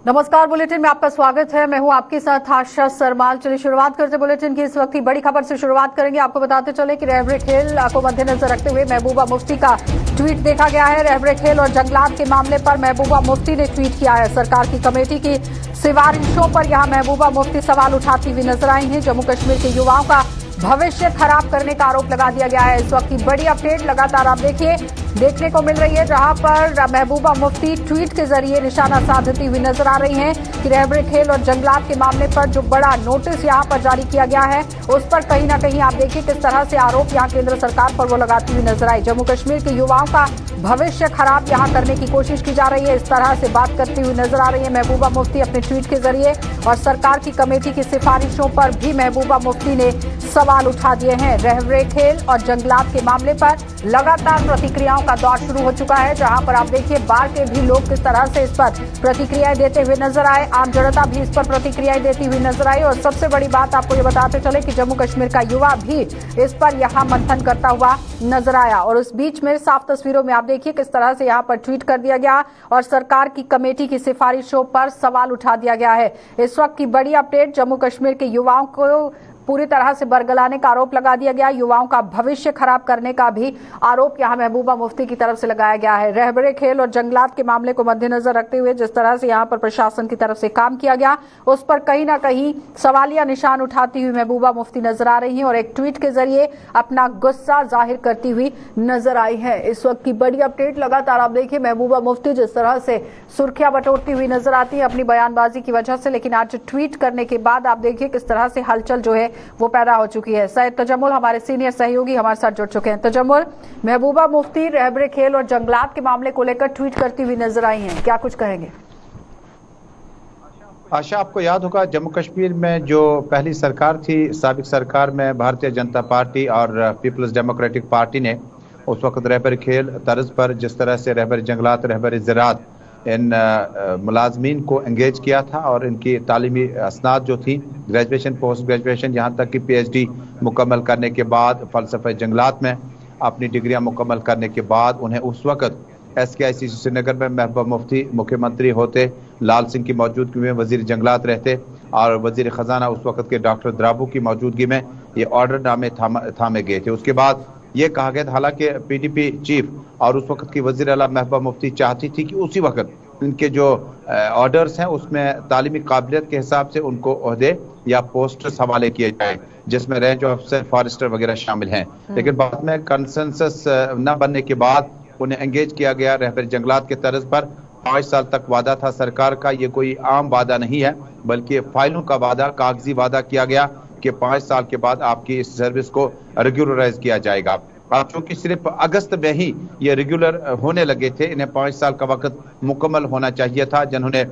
नमस्कार, बुलेटिन में आपका स्वागत है। मैं हूं आपके साथ आशा सरमाल। चलिए शुरुआत करते बुलेटिन की इस वक्त की बड़ी खबर से शुरुआत करेंगे। आपको बताते चले कि रहबरे खेल को मद्देनजर रखते हुए महबूबा मुफ्ती का ट्वीट देखा गया है। रहबरे खेल और जंगलात के मामले पर महबूबा मुफ्ती ने ट्वीट किया है। सरकार की कमेटी की सिफारिशों पर यहां महबूबा मुफ्ती सवाल उठाती हुई नजर आई हैं। जम्मू कश्मीर के युवाओं का भविष्य खराब करने का आरोप लगा दिया गया है। इस वक्त की बड़ी अपडेट लगातार आप देखने को मिल रही है, जहां पर महबूबा मुफ्ती ट्वीट के जरिए निशाना साधती हुई नजर आ रही हैं कि रहबरे खेल और जंगलात के मामले पर जो बड़ा नोटिस यहां पर जारी किया गया है, उस पर कहीं ना कहीं आप देखिए किस तरह से आरोप यहां केंद्र सरकार पर वो लगाती हुई नजर आई। जम्मू कश्मीर के युवाओं का भविष्य खराब यहां करने की कोशिश की जा रही है, इस तरह से बात करती हुई नजर आ रही है महबूबा मुफ्ती अपने ट्वीट के जरिए। और सरकार की कमेटी की सिफारिशों पर भी महबूबा मुफ्ती ने सवाल उठा दिए हैं। रहबरे खेल और जंगलात के मामले पर लगातार प्रतिक्रियाओं का दौर शुरू हो चुका है, जहां पर आप देखिए बाहर के भी लोग किस तरह से इस पर प्रतिक्रियाएं देते हुए नजर आए। आम जनता भी इस पर प्रतिक्रियाएं देती हुई नजर आई। और सबसे बड़ी बात आपको ये बताते चले कि जम्मू कश्मीर का युवा भी इस पर यहां मंथन करता हुआ नजर आया। और उस बीच में साफ तस्वीरों में आप देखिए किस तरह से यहाँ पर ट्वीट कर दिया गया और सरकार की कमेटी की सिफारिशों पर सवाल उठा दिया गया है। इस वक्त की बड़ी अपडेट, जम्मू कश्मीर के युवाओं को पूरी तरह से बरगलाने का आरोप लगा दिया गया। युवाओं का भविष्य खराब करने का भी आरोप यहां महबूबा मुफ्ती की तरफ से लगाया गया है। रहबरे खेल और जंगलात के मामले को मद्देनजर रखते हुए जिस तरह से यहां पर प्रशासन की तरफ से काम किया गया, उस पर कहीं ना कहीं सवालिया निशान उठाती हुई महबूबा मुफ्ती नजर आ रही है और एक ट्वीट के जरिए अपना गुस्सा जाहिर करती हुई नजर आई है। इस वक्त की बड़ी अपडेट लगातार आप देखिए महबूबा मुफ्ती जिस तरह से सुर्खियां बटोरती हुई नजर आती है अपनी बयानबाजी की वजह से, लेकिन आज ट्वीट करने के बाद आप देखिए किस तरह से हलचल जो है वो पैदा हो चुकी है। सैयद तजम्मुल हमारे सीनियर सहयोगी हमारे साथ जुड़ चुके हैं। तजम्मुल, महबूबा मुफ्ती रहबरे खेल और जंगलात के मामले को लेकर ट्वीट करती हुई नजर आई हैं, क्या कुछ कहेंगे? आशा, आपको याद होगा जम्मू कश्मीर में जो पहली सरकार थी, साबिक सरकार में भारतीय जनता पार्टी और पीपल्स डेमोक्रेटिक पार्टी ने उस वक्त रहबरे खेल तर्ज पर जिस तरह से रहबरे जंगलात, रहबरे ज़राअत इन मुलाजमीन को एंगेज किया था और इनकी तालीमी असनाद जो थी, ग्रेजुएशन, पोस्ट ग्रेजुएशन, यहाँ तक कि PhD मुकम्मल करने के बाद फ़लसफ़े जंगलात में अपनी डिग्रियाँ मुकम्मल करने के बाद उन्हें उस वक़्त SKICC श्रीनगर में महबूबा मुफ्ती मुख्यमंत्री होते, लाल सिंह की मौजूदगी में वज़ीर जंगलात रहते और वज़ीर ख़जाना उस वक़्त के डॉक्टर द्राबू की मौजूदगी में ये ऑर्डर नामे थामे गए थे। उसके बाद ये कहा गया था, हालांकि PDP चीफ और उस वक्त की वज़ीर आला महबूबा मुफ्ती चाहती थी कि उसी वक्त इनके जो ऑर्डर्स हैं उसमें तालीमी काबिलियत के हिसाब से उनको ओहदे या पोस्ट्स हवाले किए जाए, जिसमें रेंज ऑफिसर, फॉरेस्टर वगैरह शामिल हैं। लेकिन बाद में कंसेंसस न बनने के बाद उन्हें एंगेज किया गया रहबरे जंगलात के तर्ज पर। 5 साल तक वादा था सरकार का, ये कोई आम वादा नहीं है बल्कि फाइलों का वादा, कागजी वादा किया गया कि 5 साल के बाद आपकी इस सर्विस को रेगुलराइज किया जाएगा। अब चूंकि सिर्फ अगस्त में ही ये रेगुलर होने लगे थे, इन्हें 5 साल का वक्त मुकम्मल होना चाहिए था, जिन्होंने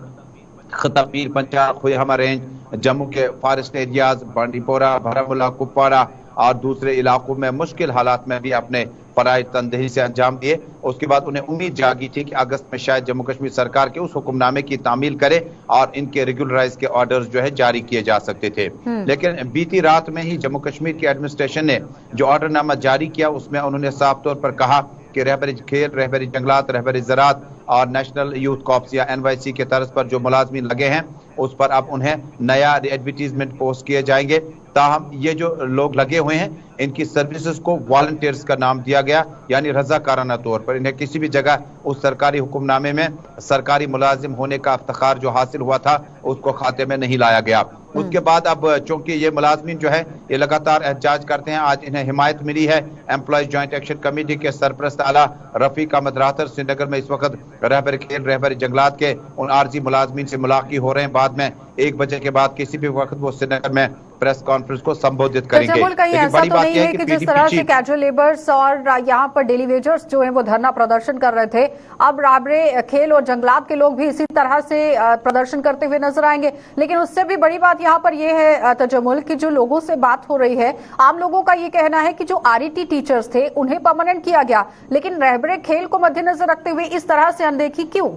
खता पीर पंचाल, खुयामा रेंज, जम्मू के फॉरेस्ट एरियाज, बांडीपोरा, बारामूला, कुपवाड़ा और दूसरे इलाकों में मुश्किल हालात में भी अपने फराइज तनदेही से अंजाम दिए। उसके बाद उन्हें उम्मीद जागी थी कि अगस्त में शायद जम्मू कश्मीर सरकार के उस हुक्मनामे की तामील करे और इनके रेगुलराइज के ऑर्डर्स जो है जारी किए जा सकते थे। लेकिन बीती रात में ही जम्मू कश्मीर की एडमिनिस्ट्रेशन ने जो ऑर्डरनामा जारी किया उसमें उन्होंने साफ तौर पर कहा कि रहबरे खेल, रहबरे जंगलात, रहबरे ज़राअत और नेशनल यूथ कॉर्प्स या NYC के तर्ज पर जो मुलाजमीन लगे हैं उस पर अब उन्हें नया एडवर्टीजमेंट पोस्ट किए जाएंगे। ताहम ये जो लोग लगे हुए हैं इनकी सर्विसेज को वॉलंटियर्स का नाम दिया गया, यानी रजाकाराना तौर पर इन्हें किसी भी जगह उस सरकारी हुक्मनामे में सरकारी मुलाजिम होने का इफ्तिखार जो हासिल हुआ था उसको खाते में नहीं लाया गया। उसके बाद अब चूंकि ये मुलाजमीन जो है ये लगातार एहतजाज करते हैं, आज इन्हें हिमायत मिली है एम्प्लॉयज जॉइंट एक्शन कमेटी के सरपरस्त आला रफीक अहमद राथर श्रीनगर में इस वक्त रहबरे खेल, रहबरे जंगलात के उन आर्जी मुलाजमीन से मुलाकात हो रहे हैं। बाद में 1 बजे के बाद किसी भी वक्त वो श्रीनगर में प्रेस कॉन्फ्रेंस को संबोधित करेंगे। कहीं ऐसा तो नहीं है कि जिस तरह से कैजुअल लेबर्स और यहाँ पर डेली वेजर्स जो है वो धरना प्रदर्शन कर रहे थे, अब रहबरे खेल और जंगलात के लोग भी इसी तरह से प्रदर्शन करते हुए नजर आएंगे। लेकिन उससे भी बड़ी बात यहाँ पर यह है तजम्मुल कि जो लोगों से बात हो रही है, आम लोगों का ये कहना है कि जो RET टीचर्स थे उन्हें परमानेंट किया गया, लेकिन रहबरे खेल को मद्देनजर रखते हुए इस तरह से अनदेखी क्यों?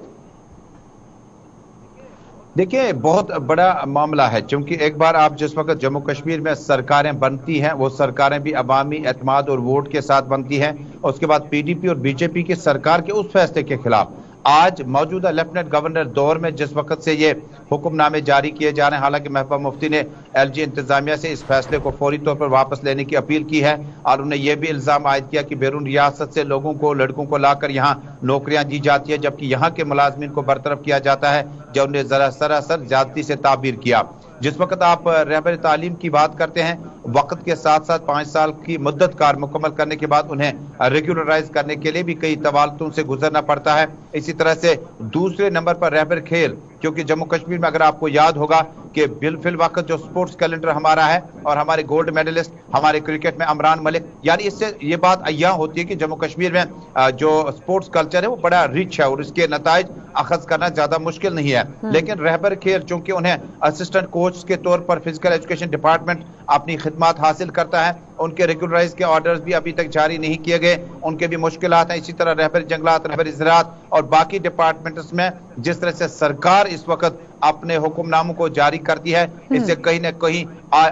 देखिए, बहुत बड़ा मामला है, क्योंकि एक बार आप जिस वक्त जम्मू कश्मीर में सरकारें बनती हैं वो सरकारें भी अवामी एतमाद और वोट के साथ बनती हैं। उसके बाद PDP और BJP की सरकार के उस फैसले के खिलाफ आज मौजूदा लेफ्टिनेंट गवर्नर दौर में जिस वक्त से ये हुक्मनामे जारी किए जा रहे हैं, हालांकि महबूबा मुफ्ती ने एलजी इंतजामिया से इस फैसले को फौरी तौर पर वापस लेने की अपील की है और उन्हें यह भी इल्जाम आयद किया कि बैरून रियासत से लोगों को, लड़कों को लाकर यहाँ नौकरियां दी जाती है, जबकि यहाँ के मुलाजमीन को बरतरफ किया जाता है, जो उन्हें सरासर ज्यादती से ताबीर किया। जिस वक्त आप रहबर तालीम की बात करते हैं, वक्त के साथ साथ 5 साल की मुद्दत कार मुकम्मल करने के बाद उन्हें रेगुलराइज करने के लिए भी कई तवालतों से गुजरना पड़ता है। इसी तरह से दूसरे नंबर पर रहबर खेल, क्योंकि जम्मू कश्मीर में अगर आपको याद होगा कि बिलफिल वक्त जो स्पोर्ट्स कैलेंडर हमारा है और हमारे गोल्ड मेडलिस्ट, हमारे क्रिकेट में इमरान मलिक, यानी इससे ये बात अय्या होती है कि जम्मू कश्मीर में जो स्पोर्ट्स कल्चर है वो बड़ा रिच है और इसके नताइज अखज करना ज्यादा मुश्किल नहीं है। लेकिन रहबर खेल चूंकि उन्हें असिस्टेंट कोच के तौर पर फिजिकल एजुकेशन डिपार्टमेंट अपनी खिदमत हासिल करता है, उनके रेगुलराइज के ऑर्डर्स भी अभी तक जारी नहीं किए गए, उनके भी मुश्किलात हैं। इसी तरह रहबर जंगलात, रहबर ज़राअत और बाकी डिपार्टमेंट्स में जिस तरह से सरकार इस वक्त अपने हुक्मनामों को जारी करती है, इससे कहीं ना कहीं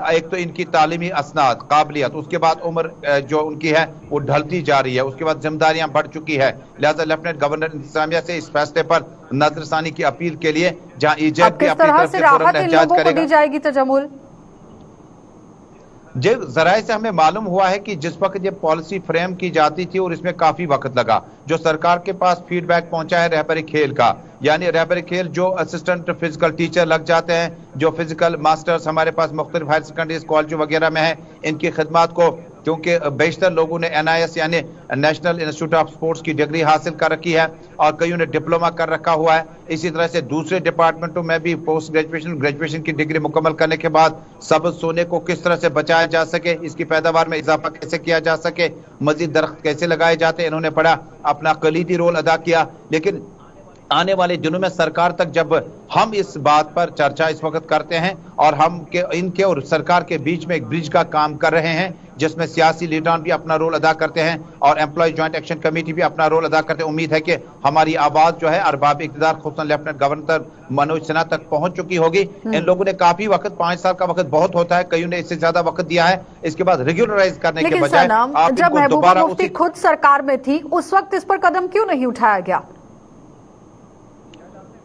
एक तो इनकी तालीमी असनाद, काबिलियत, उसके बाद उम्र जो उनकी है वो ढलती जा रही है, उसके बाद जिम्मेदारियां बढ़ चुकी है। लिहाजा लेफ्टिनेंट गवर्नर इंतजामिया से इस फैसले पर नजरसानी की अपील के लिए, जहां ईजेड भी अपनी तरफ से पुरअमन एहतजाज करेगा, दी जाएगी तजम्मुल। जराये से हमें मालूम हुआ है कि जिस वक्त ये पॉलिसी फ्रेम की जाती थी और इसमें काफी वक्त लगा, जो सरकार के पास फीडबैक पहुंचा है रहबर खेल का, यानी रहबर खेल जो असिस्टेंट फिजिकल टीचर लग जाते हैं, जो फिजिकल मास्टर्स हमारे पास मुख्तलिफ हायर सेकेंडरी कॉलेज वगैरह में है, इनकी खिदमत को क्योंकि बेशतर लोगों ने NIS यानी नेशनल इंस्टीट्यूट ऑफ स्पोर्ट्स की डिग्री हासिल कर रखी है और कईयों ने डिप्लोमा कर रखा हुआ है। इसी तरह से दूसरे डिपार्टमेंटों में भी पोस्ट ग्रेजुएशन की डिग्री मुकम्मल करने के बाद सब्ज सोने को किस तरह से बचाया जा सके, इसकी पैदावार में इजाफा कैसे किया जा सके, मजीद दरख्त कैसे लगाए जाते, इन्होंने बड़ा अपना कलीदी रोल अदा किया। लेकिन आने वाले दिनों में सरकार तक जब हम इस बात पर चर्चा इस वक्त करते हैं और हम इनके और सरकार के बीच में एक ब्रिज का काम कर रहे हैं, जिसमें सियासी लीडरान भी अपना रोल अदा करते हैं और एम्प्लॉय ज्वाइंट एक्शन कमेटी भी अपना रोल अदा करते हैं। उम्मीद है कि हमारी आवाज जो है अरबाब इक़्तिदार खुसूसन लेफ्टिनेंट गवर्नर मनोज सिन्हा तक पहुंच चुकी होगी। इन लोगों ने काफी वक्त, 5 साल का वक्त बहुत होता है, कईयों ने इससे ज्यादा वक्त दिया है, इसके बाद रेगुलराइज करने के बजाय जब महबूबा मुफ्ती खुद सरकार में थी उस वक्त इस पर कदम क्यों नहीं उठाया गया?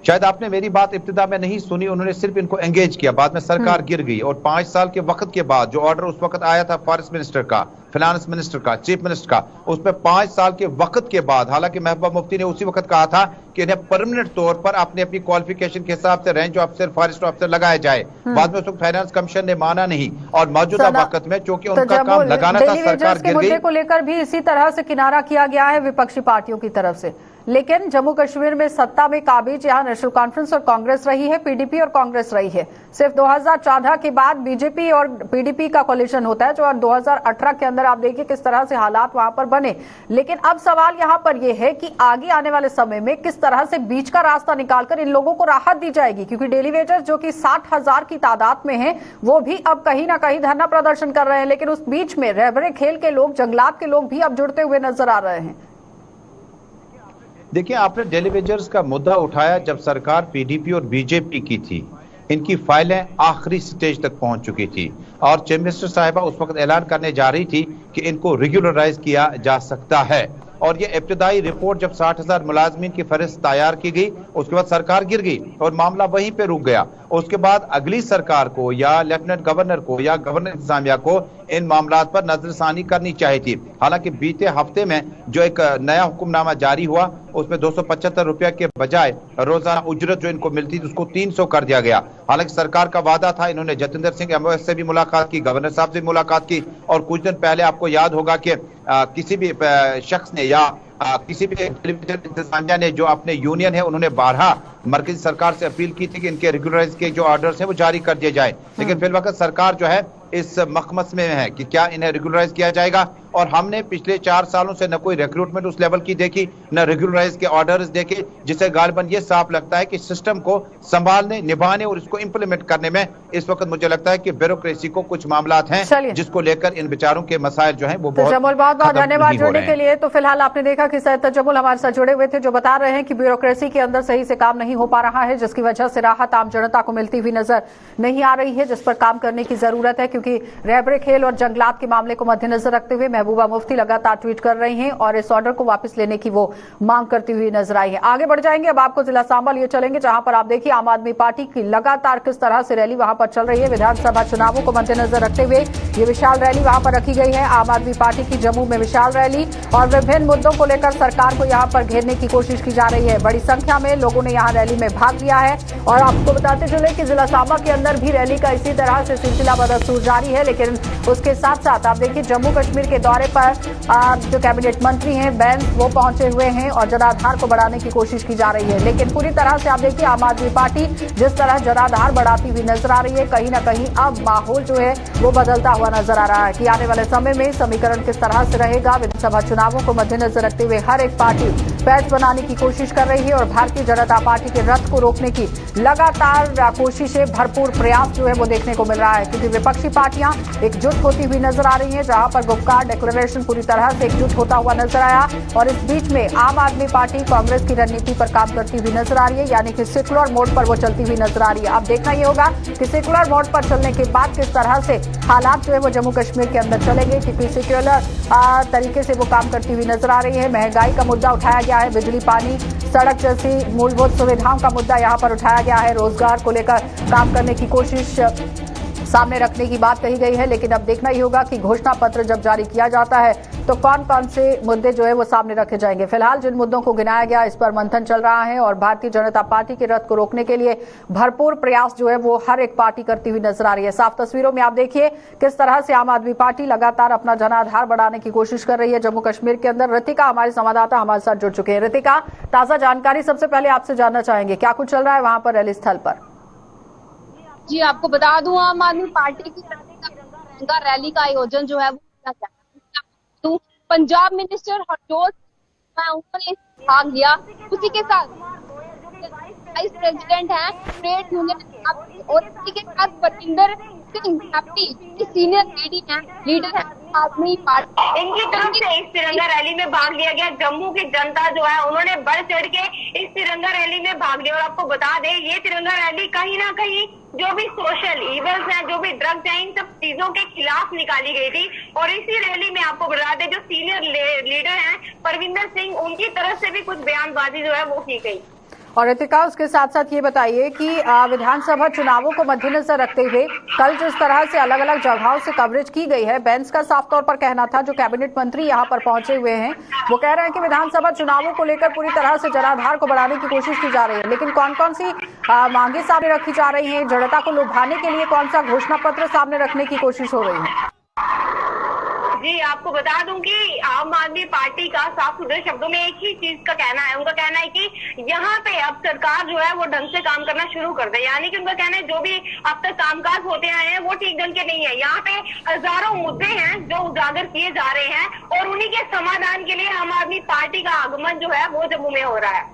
शायद आपने मेरी बात इब्तिदा में नहीं सुनी, उन्होंने सिर्फ इनको एंगेज किया, बाद में सरकार गिर गई और 5 साल के वक्त के बाद जो ऑर्डर उस वक्त आया था फॉरेस्ट मिनिस्टर का, फाइनेंस मिनिस्टर का, चीफ मिनिस्टर का, उसमें 5 साल के वक्त के बाद, हालांकि महबूबा मुफ्ती ने उसी वक्त कहा था कि इन्हें परमानेंट तौर पर अपनी क्वालिफिकेशन के हिसाब से रेंज ऑफिसर, फॉरेस्ट ऑफिसर लगाया जाए। बाद में उस वक्त फाइनेंस कमीशन ने माना नहीं और मौजूदा वक्त में चूंकि उनका काम लगाना था, सरकार गिर गई। को लेकर भी इसी तरह से किनारा किया गया है विपक्षी पार्टियों की तरफ से, लेकिन जम्मू कश्मीर में सत्ता में काबिज यहाँ नेशनल कॉन्फ्रेंस और कांग्रेस रही है, PDP और कांग्रेस रही है। सिर्फ 2014 के बाद बीजेपी और PDP का कोलिशन होता है, जो 2018 के अंदर आप देखिए किस तरह से हालात वहां पर बने। लेकिन अब सवाल यहाँ पर यह है कि आगे आने वाले समय में किस तरह से बीच का रास्ता निकालकर इन लोगों को राहत दी जाएगी, क्योंकि डेली वेजर्स जो कि 60,000 की तादाद में है वो भी अब कहीं ना कहीं धरना प्रदर्शन कर रहे हैं, लेकिन उस बीच में रहबरे खेल के लोग, जंगलात के लोग भी अब जुड़ते हुए नजर आ रहे हैं। देखिए, आपने डेली वेजर्स का मुद्दा उठाया जब सरकार PDP और BJP की थी, इनकी फाइलें आखिरी स्टेज तक पहुंच चुकी थी और चीफ मिनिस्टर साहिबा उस वक्त ऐलान करने जा रही थी कि इनको रेगुलराइज किया जा सकता है। और ये इब्तदाई रिपोर्ट जब 60,000 मुलाजमीन की फहरिस्त तैयार की गई, उसके बाद सरकार गिर गई और मामला वहीं पे रुक गया। उसके बाद अगली सरकार को या लेफ्टिनेंट गवर्नर को या गवर्नर इंतजामिया को इन मामलात पर नजरसानी करनी चाहिए थी। हालांकि बीते हफ्ते में जो एक नया हुक्मनामा जारी हुआ, उसमें 275 रुपया के बजाय रोजाना उजरत जो इनको मिलती थी उसको 300 कर दिया गया। हालांकि सरकार का वादा था, इन्होंने जतेंद्र सिंह MOS से भी मुलाकात की, गवर्नर साहब से मुलाकात की और कुछ दिन पहले आपको याद होगा कि किसी भी शख्स ने या किसी भी टेलीविजन इंतजामिया ने जो अपने यूनियन है उन्होंने 12 मरकजी सरकार से अपील की थी कि इनके रेगुलराइज के जो ऑर्डर्स हैं वो जारी कर दिए जाए। लेकिन फिर वक्त सरकार जो है इस मखमस में है कि क्या इन्हें रेगुलराइज किया जाएगा। और हमने पिछले 4 सालों से न कोई रिक्रूटमेंट उस लेवल की देखी, न रेगुलराइज के ऑर्डर्स देखे, जिससे गालिबन ये साफ लगता है कि सिस्टम को संभालने, निभाने और इसको इंप्लीमेंट करने में इस वक्त मुझे लगता है कि ब्यूरोक्रेसी को कुछ मामलात हैं जिसको लेकर इन बेचारों के मसाइल जो हैं वो बहुत धन्यवाद जुड़ने के लिए। तो फिलहाल आपने देखा कि सैयद तजम्मुल हमारे साथ जुड़े हुए थे, जो बता रहे हैं कि ब्यूरोक्रेसी के अंदर सही से काम नहीं हो पा रहा है, जिसकी वजह से राहत आम जनता को मिलती हुई नजर नहीं आ रही है, जिस पर काम करने की जरूरत है, क्योंकि रहबरे खेल और जंगलात के मामले को मद्देनजर रखते हुए महबूबा मुफ्ती लगातार ट्वीट कर रही हैं और इस ऑर्डर को वापस लेने की वो मांग करती हुई नजर आई है। आगे बढ़ जाएंगे, अब आपको जिला सांबा लिए चलेंगे, जहां पर आप देखिए आम आदमी पार्टी की लगातार किस तरह से रैली वहां पर चल रही है। विधानसभा चुनावों को मद्देनजर रखते हुए ये विशाल रैली वहां पर रखी गई है। आम आदमी पार्टी की जम्मू में विशाल रैली और विभिन्न मुद्दों को लेकर सरकार को यहां पर घेरने की कोशिश की जा रही है। बड़ी संख्या में लोगों ने यहां रैली में भाग लिया है और आपको बताते चले कि जिला सांबा के अंदर भी रैली का इसी तरह से सिलसिला बदस्तूर जारी है। लेकिन उसके साथ साथ आप देखिए जम्मू कश्मीर के दौरे पर जो कैबिनेट मंत्री हैं बैंस वो पहुंचे हुए हैं और जनाधार को बढ़ाने की कोशिश की जा रही है। लेकिन पूरी तरह से आप देखिए आम आदमी पार्टी जिस तरह जनाधार बढ़ाती हुई नजर आ रही है, कहीं ना कहीं अब माहौल जो है वो बदलता हुआ नजर आ रहा है कि आने वाले समय में समीकरण किस तरह से रहेगा। विधानसभा चुनावों को मद्देनजर रखते हुए हर एक पार्टी पैच बनाने की कोशिश कर रही है और भारतीय जनता पार्टी के रथ को रोकने की लगातार कोशिशें, भरपूर प्रयास जो है वो देखने को मिल रहा है, क्योंकि विपक्षी पार्टियां एकजुट होती हुई नजर आ रही हैं। जहां पर गुपकार डिक्लेरेशन पूरी तरह से एकजुट होता हुआ नजर आया और इस बीच में आम आदमी पार्टी कांग्रेस की रणनीति पर काम करती हुई नजर आ रही है, यानी कि सेकुलर मोड पर वो चलती हुई नजर आ रही है। अब देखना ये होगा कि सेकुलर मोड पर चलने के बाद किस तरह से हालात जो है वो जम्मू कश्मीर के अंदर चलेंगे, क्योंकि सेकुलर तरीके से वो काम करती हुई नजर आ रही है। महंगाई का मुद्दा उठाया गया है, बिजली पानी सड़क जैसी मूलभूत सुविधाओं का मुद्दा यहाँ पर उठाया गया है, रोजगार को लेकर काम करने की कोशिश सामने रखने की बात कही गई है। लेकिन अब देखना ही होगा कि घोषणा पत्र जब जारी किया जाता है तो कौन कौन से मुद्दे जो है वो सामने रखे जाएंगे। फिलहाल जिन मुद्दों को गिनाया गया इस पर मंथन चल रहा है और भारतीय जनता पार्टी के रथ को रोकने के लिए भरपूर प्रयास जो है वो हर एक पार्टी करती हुई नजर आ रही है। साफ तस्वीरों में आप देखिए किस तरह से आम आदमी पार्टी लगातार अपना जनाधार बढ़ाने की कोशिश कर रही है जम्मू कश्मीर के अंदर। ऋतिका हमारी संवाददाता हमारे साथ जुड़ चुके हैं। ऋतिका, ताजा जानकारी सबसे पहले आपसे जानना चाहेंगे, क्या कुछ चल रहा है वहां पर रैली स्थल पर? जी, आपको बता दूं आम आदमी पार्टी की तिरंगा रैली का आयोजन जो है वो पंजाब मिनिस्टर हरजोत उन्होंने भाग लिया। उसी के साथ वाइस प्रेसिडेंट हैं ट्रेड यूनियन और इसी के साथ परविंदर सिंह सीनियर लीडर है आदमी पार्टी, इनकी तरफ से इस तिरंगा रैली में भाग लिया गया। जम्मू की जनता जो है उन्होंने बढ़ चढ़ के इस तिरंगा रैली में भाग लिया। और आपको बता दें ये तिरंगा रैली कहीं ना कहीं जो भी सोशल इवल्स हैं, जो भी ड्रग्स हैं, इन सब चीजों के खिलाफ निकाली गई थी। और इसी रैली में आपको बता दें जो सीनियर लीडर हैं परविंदर सिंह, उनकी तरफ से भी कुछ बयानबाजी जो है वो की गई। और ऋतिका, उसके साथ साथ ये बताइए कि विधानसभा चुनावों को मद्देनजर रखते हुए कल जिस तरह से अलग अलग जगहों से कवरेज की गई है, बैंस का साफ तौर पर कहना था, जो कैबिनेट मंत्री यहां पर पहुंचे हुए हैं वो कह रहे हैं कि विधानसभा चुनावों को लेकर पूरी तरह से जनाधार को बढ़ाने की कोशिश की जा रही है। लेकिन कौन कौन सी मांगे सामने रखी जा रही है, जनता को लुभाने के लिए कौन सा घोषणा पत्र सामने रखने की कोशिश हो रही है? जी, आपको बता दूं कि आम आदमी पार्टी का साफ सुथरे शब्दों में एक ही चीज का कहना है। उनका कहना है कि यहाँ पे अब सरकार जो है वो ढंग से काम करना शुरू कर दे। यानी कि उनका कहना है जो भी अब तक कामकाज होते आए हैं वो ठीक ढंग के नहीं है। यहाँ पे हजारों मुद्दे हैं जो उजागर किए जा रहे हैं और उन्हीं के समाधान के लिए आम आदमी पार्टी का आगमन जो है वो जम्मू में हो रहा है।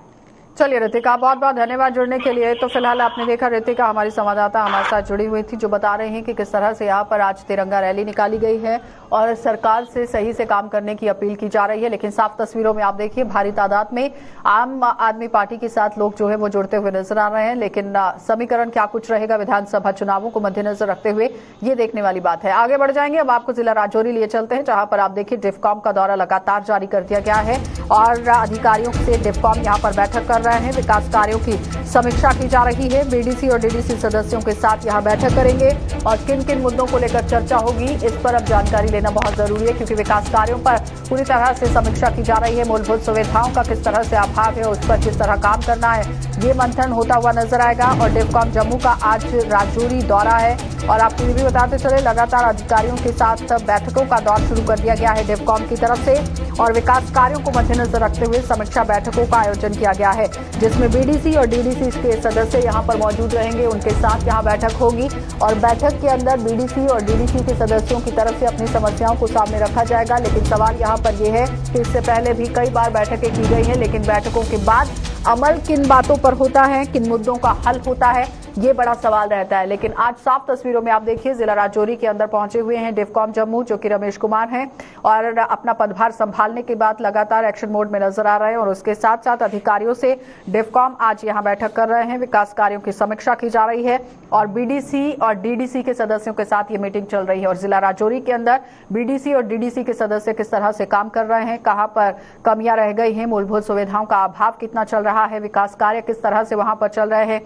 चलिए ऋतिका, बहुत बहुत धन्यवाद जुड़ने के लिए। तो फिलहाल आपने देखा ऋतिका हमारी संवाददाता हमारे साथ जुड़ी हुई थी, जो बता रहे हैं कि किस तरह से यहाँ पर आज तिरंगा रैली निकाली गई है और सरकार से सही से काम करने की अपील की जा रही है। लेकिन साफ तस्वीरों में आप देखिए भारी तादाद में आम आदमी पार्टी के साथ लोग जो है वो जुड़ते हुए नजर आ रहे हैं। लेकिन समीकरण क्या कुछ रहेगा विधानसभा चुनावों को मद्देनजर रखते हुए, ये देखने वाली बात है। आगे बढ़ जाएंगे, अब आपको जिला राजौरी लिए चलते हैं, जहां पर आप देखिए डिफकॉम का दौरा लगातार जारी कर दिया गया है और अधिकारियों से डिफकॉम यहाँ पर बैठक कर रहे हैं, विकास कार्यों की समीक्षा की जा रही है। बीडीसी और डीडीसी सदस्यों के साथ यहां बैठक करेंगे और किन किन मुद्दों को लेकर चर्चा होगी इस पर अब जानकारी लेना बहुत जरूरी है, क्योंकि विकास कार्यों पर पूरी तरह से समीक्षा की जा रही है। मूलभूत सुविधाओं का किस तरह से अभाव है, उस पर किस तरह काम करना है, ये मंथन होता हुआ नजर आएगा। और डिफकॉम जम्मू का आज राजौरी दौरा है और आपको ये भी बताते चले लगातार अधिकारियों के साथ बैठकों का दौर शुरू कर दिया गया है डिफकॉम की तरफ से और विकास कार्यों को मद्देनजर रखते हुए समीक्षा बैठकों का आयोजन किया गया है, जिसमें बीडीसी और डीडीसी के सदस्य यहां पर मौजूद रहेंगे। उनके साथ यहां बैठक होगी और बैठक के अंदर बीडीसी और डीडीसी के सदस्यों की तरफ से अपनी समस्याओं को सामने रखा जाएगा। लेकिन सवाल यहां पर यह है कि इससे पहले भी कई बार बैठकें की गई हैं, लेकिन बैठकों के बाद अमल किन बातों पर होता है, किन मुद्दों का हल होता है, ये बड़ा सवाल रहता है। लेकिन आज साफ तस्वीरों में आप देखिए जिला राजौरी के अंदर पहुंचे हुए हैं डिफकॉम जम्मू, जो कि रमेश कुमार हैं, और अपना पदभार संभालने के बाद लगातार एक्शन मोड में नजर आ रहे हैं। और उसके साथ साथ अधिकारियों से डिफकॉम आज यहां बैठक कर रहे हैं, विकास कार्यों की समीक्षा की जा रही है और बीडीसी और डीडीसी के सदस्यों के साथ ये मीटिंग चल रही है। और जिला राजौरी के अंदर बीडीसी और डीडीसी के सदस्य किस तरह से काम कर रहे हैं, कहां पर कमियां रह गई हैं, मूलभूत सुविधाओं का अभाव कितना चल रहा है, विकास कार्य किस तरह से वहां पर चल रहे हैं,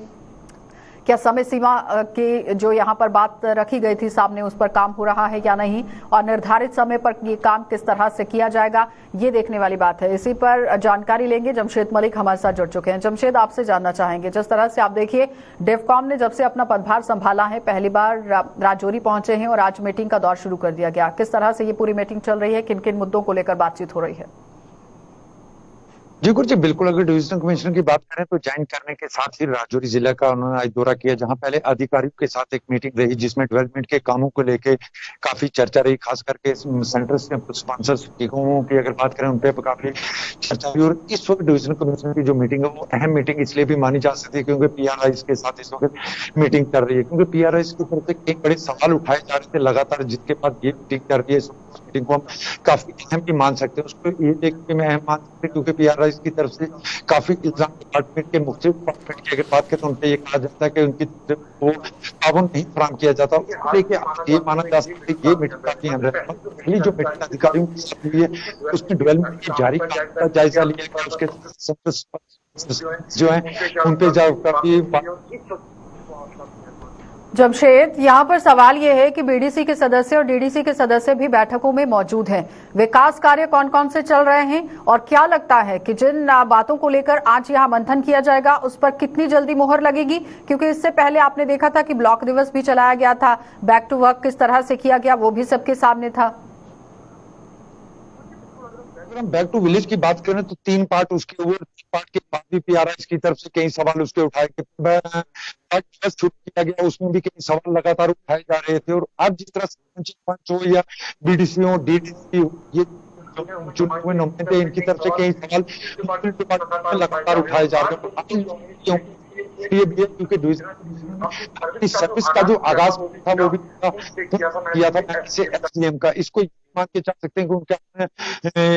क्या समय सीमा की जो यहाँ पर बात रखी गई थी सामने उस पर काम हो रहा है या नहीं, और निर्धारित समय पर ये काम किस तरह से किया जाएगा, ये देखने वाली बात है। इसी पर जानकारी लेंगे। जमशेद मलिक हमारे साथ जुड़ चुके हैं। जमशेद, आपसे जानना चाहेंगे, जिस तरह से आप देखिए डिफकॉम ने जब से अपना पदभार संभाला है पहली बार राजौरी पहुंचे हैं और आज मीटिंग का दौर शुरू कर दिया गया, किस तरह से ये पूरी मीटिंग चल रही है, किन किन मुद्दों को लेकर बातचीत हो रही है? जी गुरु जी, बिल्कुल। अगर डिविजनल कमिश्नर की बात करें तो ज्वाइन करने के साथ ही राजौरी जिला का उन्होंने आज दौरा किया, जहां पहले अधिकारियों के साथ एक मीटिंग रही जिसमें डेवलपमेंट के कामों को लेके काफी चर्चा रही, खास करके सेंटर से स्पॉन्सर की अगर बात करें उन पे काफी चर्चा हुई। और इस वक्त डिविजनल कमिश्नर की जो मीटिंग है वो अहम मीटिंग इसलिए भी मानी जा सकती है क्योंकि पीआरआईज के साथ इस वक्त मीटिंग कर रही है, क्योंकि पीआरआईज की तरफ से कई बड़े सवाल उठाए जा रहे थे लगातार, जिसके बाद ये मीटिंग कर रही है। मीटिंग को हम काफी अहम भी मान सकते हैं, उसको ये देख के मैं अहम मान सकते हैं क्योंकि पीआरआईज की तरफ से काफी इल्जाम डिपार्टमेंट के मुख्तलिफ डिपार्टमेंट की अगर बात करें तो उनपे ये कहा जाता है कि उनकी वो ताउन नहीं फराहम किया जाता, लेकिन ये माना जा सकता है ये मीटिंग काफी अहम रहता है। पहली जो मीटिंग अधिकारियों के साथ हुई है उसमें डेवलपमेंट की जारी काम का जायजा लिया गया, उसके जो है उन पे काफी। जमशेद, यहाँ पर सवाल ये है कि बीडीसी के सदस्य और डीडीसी के सदस्य भी बैठकों में मौजूद हैं। विकास कार्य कौन कौन से चल रहे हैं और क्या लगता है कि जिन बातों को लेकर आज यहाँ मंथन किया जाएगा उस पर कितनी जल्दी मुहर लगेगी? क्योंकि इससे पहले आपने देखा था कि ब्लॉक दिवस भी चलाया गया था, बैक टू वर्क किस तरह से किया गया वो भी सबके सामने था। अगर हम बैक टू विलेज की बात करें तो 3 पार्ट, उसके ऊपर पार्ट के बाद भी पीआरआईज की तरफ से कई सवाल उसके उठाए गए, शुरू किया गया उसमें भी कई सवाल लगातार उठाए जा रहे थे। और अब जिस तरह से पंच हो या बीडीसी हो डीडीसी हो, ये चुने हुए नुमाइंदे इनकी तरफ से कई सवाल लगातार उठाए जा रहे हैं। ये भी है क्योंकि डिविजन सर्विस का जो आगाज था वो भी किया था एसडीएम का, इसको मान के चल सकते हैं कि उनका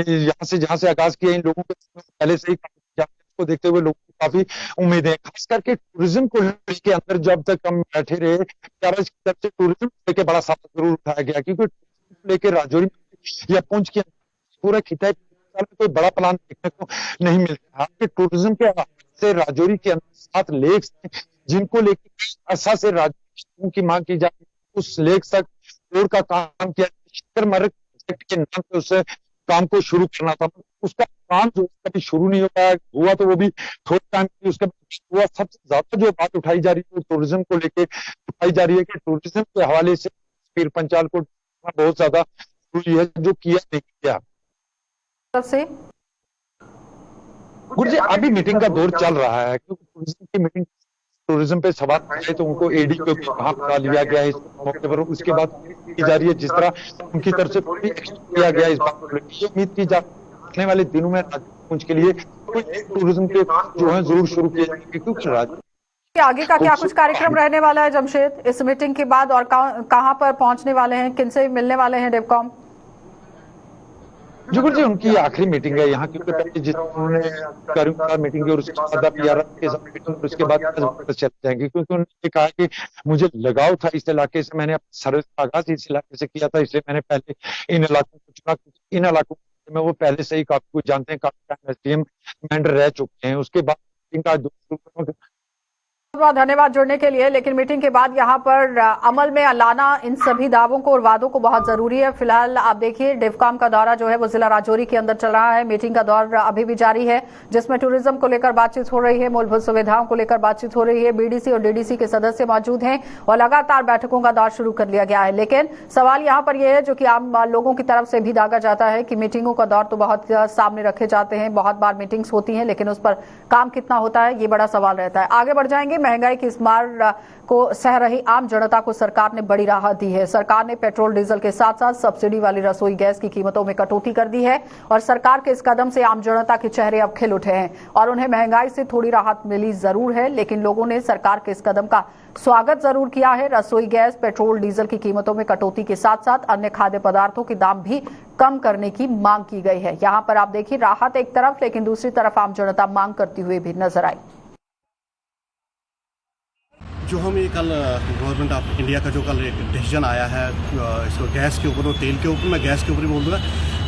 यहाँ से जहां से आगाज किया इन लोगों के पहले से ही को देखते हुए लोगों को काफी उम्मीद है, खास करके टूरिज्म को लेके अंदर जब तक हम बैठे रहे टूरिज्म लेके बड़ा सवाल जरूर उठाया गया, क्योंकि लेके राजौरी या पुंछ के पूरा खिता कोई बड़ा प्लान देखने को नहीं मिलता। आपके टूरिज्म के से राजौरी के अंदर 7 लेक्स जिनको लेकर अर्सा से राजौरी की मांग की जाती है, उस लेक तक रोड का काम किया के नाम पे उस काम को शुरू करना था, उसका काम जो कभी शुरू नहीं हुआ तो वो भी थोड़ा टाइम उसका हुआ। सबसे ज्यादा जो बात उठाई जा रही है टूरिज्म को लेके उठाई जा रही है कि टूरिज्म के हवाले से पीर पंचाल को बहुत ज्यादा जरूरी है जो किया नहीं किया। गुरु जी, अभी मीटिंग का दौर चल रहा है क्योंकि टूरिज्म की मीटिंग टूरिज्म पे सवाल आए तो उनको एडी को कहाँ बुला लिया गया है इस मौके पर, उसके बाद की जा रही है जिस तरह उनकी तरफ से किया गया इस बात को ये उम्मीद की जा आने वाले दिनों में पुंछ के लिए टूरिज्म के जो है जरूर शुरू किए जाएंगे, क्योंकि राज्य आगे का क्या कुछ कार्यक्रम रहने वाला है जमशेद इस मीटिंग के बाद, और कहां पर पहुंचने वाले हैं, किनसे मिलने वाले हैं डिफकॉम? जी गुरु जी, उनकी आखिरी मीटिंग है यहाँ, क्योंकि पहले जिस उन्होंने कार्य मीटिंग की और उसके बाद पीआरआई के साथ मीटिंग, उसके बाद चले जाएंगे, क्योंकि उन्होंने कहा कि मुझे लगाव था इस इलाके से, मैंने सर्विस का आगाज इस इलाके से किया था, इसलिए मैंने पहले इन इलाकों को चुना। इन इलाकों में वो पहले से ही काफी कुछ जानते हैं, काफी टाइम एसडीएम मेंबर रह चुके हैं। उसके बाद बहुत धन्यवाद जुड़ने के लिए। लेकिन मीटिंग के बाद यहाँ पर अमल में लाना इन सभी दावों को और वादों को बहुत जरूरी है। फिलहाल आप देखिए डिफकॉम का दौरा जो है वो जिला राजौरी के अंदर चल रहा है, मीटिंग का दौर अभी भी जारी है जिसमें टूरिज्म को लेकर बातचीत हो रही है, मूलभूत सुविधाओं को लेकर बातचीत हो रही है, बीडीसी और डीडीसी के सदस्य मौजूद हैं और लगातार बैठकों का दौर शुरू कर लिया गया है। लेकिन सवाल यहाँ पर यह है जो कि आम लोगों की तरफ से भी दागा जाता है कि मीटिंगों का दौर तो बहुत सामने रखे जाते हैं, बहुत बार मीटिंग्स होती हैं, लेकिन उस पर काम कितना होता है ये बड़ा सवाल रहता है। आगे बढ़ जाएंगे। महंगाई की इस मार को सह रही आम जनता को सरकार ने बड़ी राहत दी है। सरकार ने पेट्रोल डीजल के साथ साथ सब्सिडी वाली रसोई गैस की कीमतों में कटौती कर दी है और सरकार के इस कदम से आम जनता के चेहरे अब खिल उठे हैं और उन्हें महंगाई से थोड़ी राहत मिली जरूर है, लेकिन लोगों ने सरकार के इस कदम का स्वागत जरूर किया है। रसोई गैस, पेट्रोल डीजल की कीमतों में कटौती के साथ साथ अन्य खाद्य पदार्थों के दाम भी कम करने की मांग की गई है। यहाँ पर आप देखिए, राहत एक तरफ, लेकिन दूसरी तरफ आम जनता मांग करती हुई भी नजर आई। जो हम ये कल गवर्नमेंट ऑफ इंडिया का जो कल एक डिसीजन आया है इसको गैस के ऊपर और तेल के ऊपर, मैं गैस के ऊपर ही बोल दूँगा,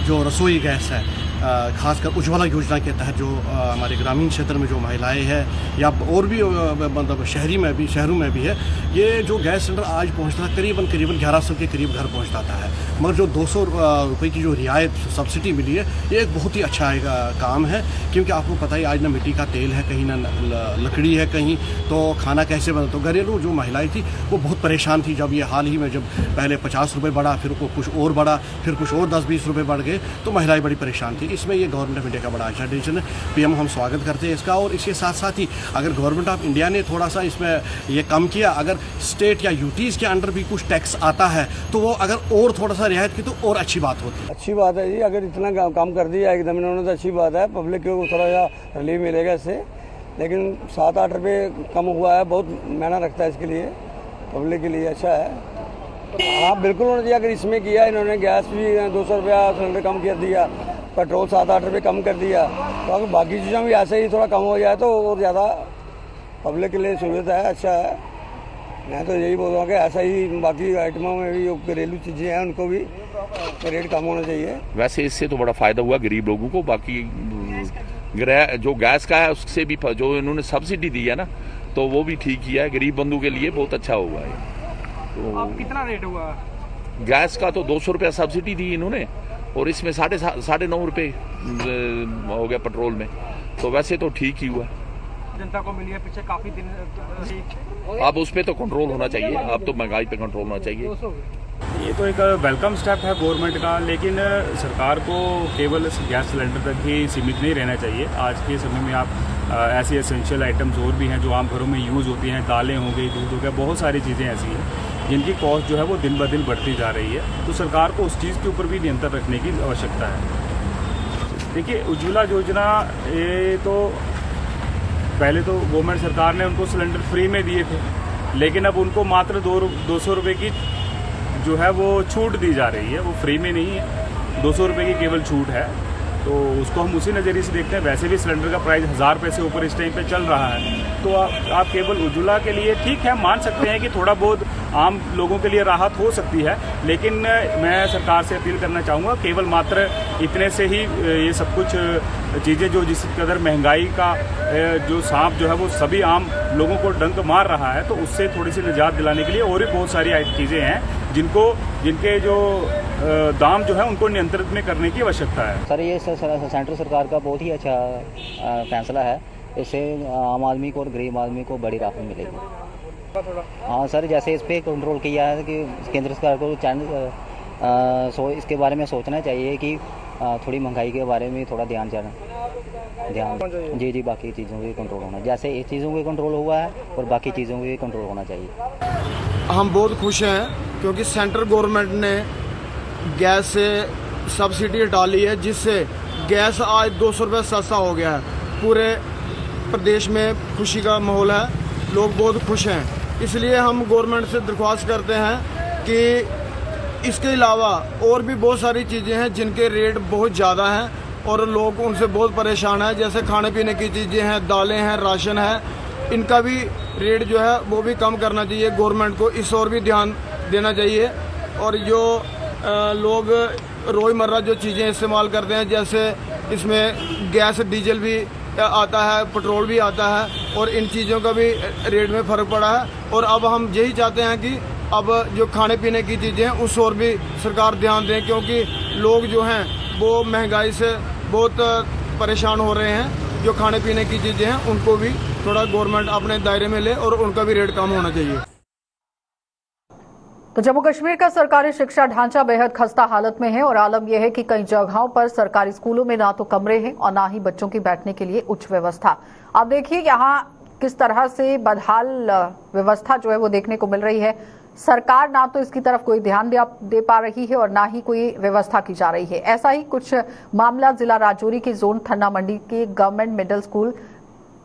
जो रसोई गैस है खासकर उज्ज्वला योजना के तहत जो हमारे ग्रामीण क्षेत्र में जो महिलाएं हैं या और भी मतलब शहरों में भी है, ये जो गैस सिलेंडर आज पहुंचता है करीबन 1100 के करीब घर पहुंचता है। मगर जो 200 रुपये की जो रियायत सब्सिडी मिली है, ये एक बहुत ही अच्छा एक काम है, क्योंकि आपको पता ही आज ना मिट्टी का तेल है, कहीं ना लकड़ी है, कहीं तो खाना कैसे बना। तो घरेलू जो महिलाएं थी वो बहुत परेशान थी जब ये हाल ही में जब पहले 50 रुपये बढ़ा, फिर कुछ और बढ़ा, फिर कुछ और 10-20 रुपये बढ़ गए, तो महिलाएं बड़ी परेशान थी। इसमें ये गवर्नमेंट ऑफ इंडिया का बड़ा अच्छा डिसीजन है, पीएम हम स्वागत करते हैं इसका। और इसके साथ साथ ही अगर गवर्नमेंट ऑफ इंडिया ने थोड़ा सा इसमें ये कम किया, अगर स्टेट या यूटीज़ के अंडर भी कुछ टैक्स आता है तो वो अगर और थोड़ा सा रियायत की तो और अच्छी बात होती है। अच्छी बात है जी, अगर इतना काम कर दिया एकदम इन्होंने तो अच्छी बात है, पब्लिक को थोड़ा सा रिलीफ मिलेगा इससे। लेकिन 7-8 रुपये कम हुआ है, बहुत मायना रखता है इसके लिए, पब्लिक के लिए अच्छा है। हाँ बिल्कुल होना चाहिए। अगर इसमें किया इन्होंने, गैस भी 200 रुपया सिलेंडर कम कर दिया, पेट्रोल 7-8 रुपये कम कर दिया, तो अगर बाकी चीज़ों भी ऐसे ही थोड़ा कम हो जाए तो और ज़्यादा पब्लिक के लिए सुविधा है, अच्छा है। मैं तो यही बोल रहा हूँ कि ऐसा ही बाकी आइटमों में भी जो घरेलू चीज़ें हैं उनको भी रेट कम होना चाहिए। वैसे इससे तो बड़ा फ़ायदा हुआ गरीब लोगों को। बाकी जो गैस का है उससे भी जो इन्होंने सब्सिडी दी है ना, तो वो भी ठीक किया है, गरीब बंधु के लिए बहुत अच्छा हुआ है। तो अब कितना रेट हुआ गैस का? तो 200 रुपया सब्सिडी दी इन्होंने और इसमें 9.5 रुपये हो गया पेट्रोल में, तो वैसे तो ठीक ही हुआ। जनता को मिली है पीछे काफी दिन। अब उस पर तो कंट्रोल होना चाहिए, अब तो महंगाई पे कंट्रोल होना चाहिए। ये तो एक वेलकम स्टेप है गवर्नमेंट का, लेकिन सरकार को केवल गैस सिलेंडर तक ही सीमित नहीं रहना चाहिए। आज के समय में आप ऐसी एसेंशियल आइटम्स और भी हैं जो आम घरों में यूज़ होती हैं, दालें हो गई, दूध हो गया, बहुत सारी चीज़ें ऐसी हैं जिनकी कॉस्ट जो है वो दिन ब दिन बढ़ती जा रही है। तो सरकार को उस चीज़ के ऊपर भी नियंत्रण रखने की आवश्यकता है। देखिए, उज्ज्वला योजना ये तो पहले तो गवर्नमेंट सरकार ने उनको सिलेंडर फ्री में दिए थे, लेकिन अब उनको मात्र 200 रुपये की जो है वो छूट दी जा रही है। वो फ्री में नहीं है, 200 रुपये की केवल छूट है, तो उसको हम उसी नज़रिए से देखते हैं। वैसे भी सिलेंडर का प्राइस 1000 रुपये से ऊपर इस टाइम पे चल रहा है, तो आप केवल उज्ज्वला के लिए ठीक है, मान सकते हैं कि थोड़ा बहुत आम लोगों के लिए राहत हो सकती है, लेकिन मैं सरकार से अपील करना चाहूँगा केवल मात्र इतने से ही ये सब कुछ चीज़ें जो जिस कदर महंगाई का जो सांप जो है वो सभी आम लोगों को डंक मार रहा है, तो उससे थोड़ी सी निजात दिलाने के लिए और भी बहुत सारी चीज़ें हैं जिनके जो दाम जो है उनको नियंत्रित में करने की आवश्यकता है। सर ये सेंट्रल सरकार का बहुत ही अच्छा फैसला है, इससे आम आदमी को और गरीब आदमी को बड़ी राहत मिलेगी। हाँ सर, जैसे इस पर कंट्रोल किया है कि केंद्र सरकार को इसके बारे में सोचना चाहिए कि थोड़ी महंगाई के बारे में थोड़ा ध्यान जी बाकी चीज़ों पे कंट्रोल होना, जैसे इस चीज़ों पे कंट्रोल हुआ है और बाकी चीज़ों पे कंट्रोल होना चाहिए। हम बहुत खुश हैं क्योंकि सेंट्रल गवर्नमेंट ने गैस से सब्सिडी हटा ली है, जिससे गैस आज 200 रुपये सस्ता हो गया है। पूरे प्रदेश में खुशी का माहौल है, लोग बहुत खुश हैं। इसलिए हम गवर्नमेंट से दरख्वास्त करते हैं कि इसके अलावा और भी बहुत सारी चीज़ें हैं जिनके रेट बहुत ज़्यादा हैं और लोग उनसे बहुत परेशान हैं, जैसे खाने पीने की चीज़ें हैं, दालें हैं, राशन है, इनका भी रेट जो है वो भी कम करना चाहिए। गवर्नमेंट को इस और भी ध्यान देना चाहिए। और जो लोग रोज़मर्रा जो चीज़ें इस्तेमाल करते हैं, जैसे इसमें गैस डीजल भी आता है, पेट्रोल भी आता है, और इन चीज़ों का भी रेट में फ़र्क पड़ा है। और अब हम यही चाहते हैं कि अब जो खाने पीने की चीज़ें हैं उस और भी सरकार ध्यान दें, क्योंकि लोग जो हैं वो महंगाई से बहुत परेशान हो रहे हैं। जो खाने पीने की चीज़ें हैं उनको भी थोड़ा गवर्नमेंट अपने दायरे में ले और उनका भी रेट कम होना चाहिए। तो जम्मू कश्मीर का सरकारी शिक्षा ढांचा बेहद खस्ता हालत में है और आलम यह है कि कई जगहों पर सरकारी स्कूलों में ना तो कमरे हैं और ना ही बच्चों की बैठने के लिए उच्च व्यवस्था। आप देखिए, यहाँ किस तरह से बदहाल व्यवस्था जो है वो देखने को मिल रही है। सरकार ना तो इसकी तरफ कोई ध्यान दे पा रही है और ना ही कोई व्यवस्था की जा रही है। ऐसा ही कुछ मामला जिला राजौरी के जोन थन्ना मंडी के गवर्नमेंट मिडिल स्कूल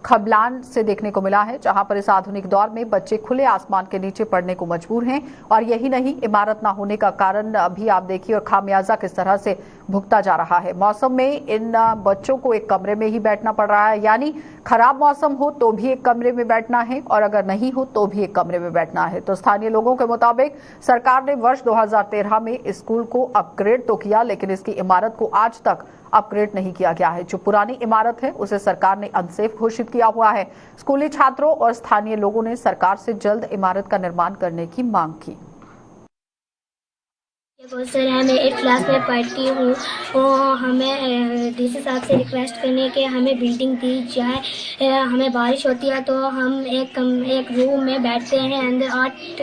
खबलान से देखने को मिला है, जहां पर इस आधुनिक दौर में बच्चे खुले आसमान के नीचे पढ़ने को मजबूर हैं। और यही नहीं, इमारत ना होने का कारण भी आप देखिए और खामियाजा किस तरह से भुगता जा रहा है। मौसम में इन बच्चों को एक कमरे में ही बैठना पड़ रहा है, यानी खराब मौसम हो तो भी एक कमरे में बैठना है और अगर नहीं हो तो भी एक कमरे में बैठना है। तो स्थानीय लोगों के मुताबिक सरकार ने वर्ष 2013 में इस स्कूल को अपग्रेड तो किया, लेकिन इसकी इमारत को आज तक अपग्रेड नहीं किया गया है। जो पुरानी इमारत है उसे सरकार ने अनसेफ घोषित किया हुआ है। स्कूली छात्रों और स्थानीय लोगों ने सरकार से जल्द इमारत का निर्माण करने की मांग की। सर है, मैं 8 क्लास में पढ़ती हूँ। हमें डीसी साहब से रिक्वेस्ट करने के हमें बिल्डिंग दी जाए। हमें बारिश होती है तो हम एक रूम में बैठते हैं, अंदर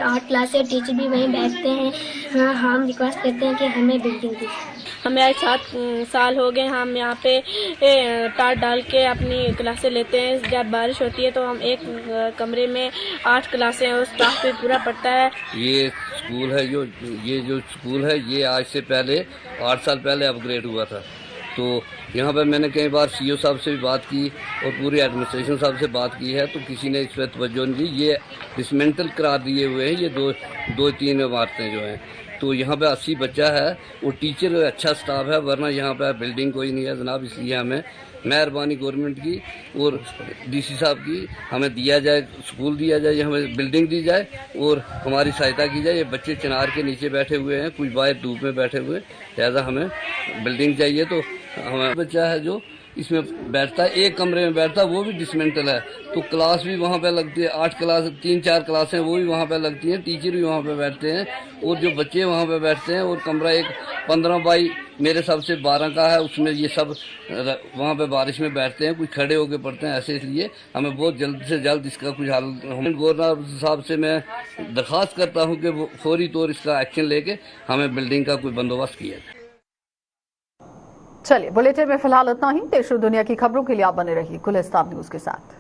8 क्लास से टीचर भी वहीं बैठते हैं। हम रिक्वेस्ट करते हैं कि हमें बिल्डिंग दी। हमें आज 7 साल हो गए, हम यहाँ पे टाट डाल के अपनी क्लासें लेते हैं। जब बारिश होती है तो हम एक कमरे में 8 क्लासें हैं, उस क्लास पे पूरा पढ़ता है। ये स्कूल है जो स्कूल है ये आज से पहले 8 साल पहले अपग्रेड हुआ था। तो यहाँ पर मैंने कई बार सीईओ साहब से भी बात की और पूरी एडमिनिस्ट्रेशन साहब से बात की है, तो किसी ने इस पर तवज्जो नहीं दी। ये डिसमेंटल करार दिए हुए हैं, ये दो तीन इमारतें जो हैं। तो यहाँ पे 80 बच्चा है और टीचर अच्छा स्टाफ है, वरना यहाँ पे बिल्डिंग कोई नहीं है जनाब। इसलिए हमें मेहरबानी गवर्नमेंट की और डीसी साहब की, हमें दिया जाए, स्कूल दिया जाए, हमें बिल्डिंग दी जाए और हमारी सहायता की जाए। ये बच्चे चिनार के नीचे बैठे हुए हैं, कुछ बाहर धूप में बैठे हुए, लिहाजा हमें बिल्डिंग चाहिए। तो हमारा बच्चा है जो इसमें बैठता है, एक कमरे में बैठता है, वो भी डिसमेंटल है। तो क्लास भी वहाँ पे लगती है, 8 क्लास 3-4 क्लासें वो भी वहाँ पे लगती हैं, टीचर भी वहाँ पे बैठते हैं और जो बच्चे वहाँ पे बैठते हैं। और कमरा एक 15 बाई मेरे हिसाब से 12 का है, उसमें ये सब वहाँ पे बारिश में बैठते हैं, कुछ खड़े होकर पढ़ते हैं ऐसे। इसलिए हमें बहुत जल्द से जल्द इसका कुछ हल, गवर्नर साहब से मैं दरख्वास्त करता हूँ कि वो फौरी तौर इसका एक्शन लेके हमें बिल्डिंग का कोई बंदोबस्त किया जाए। चलिए, बुलेटिन में फिलहाल इतना ही। देश और दुनिया की खबरों के लिए आप बने रहिए गुलिस्तान न्यूज के साथ।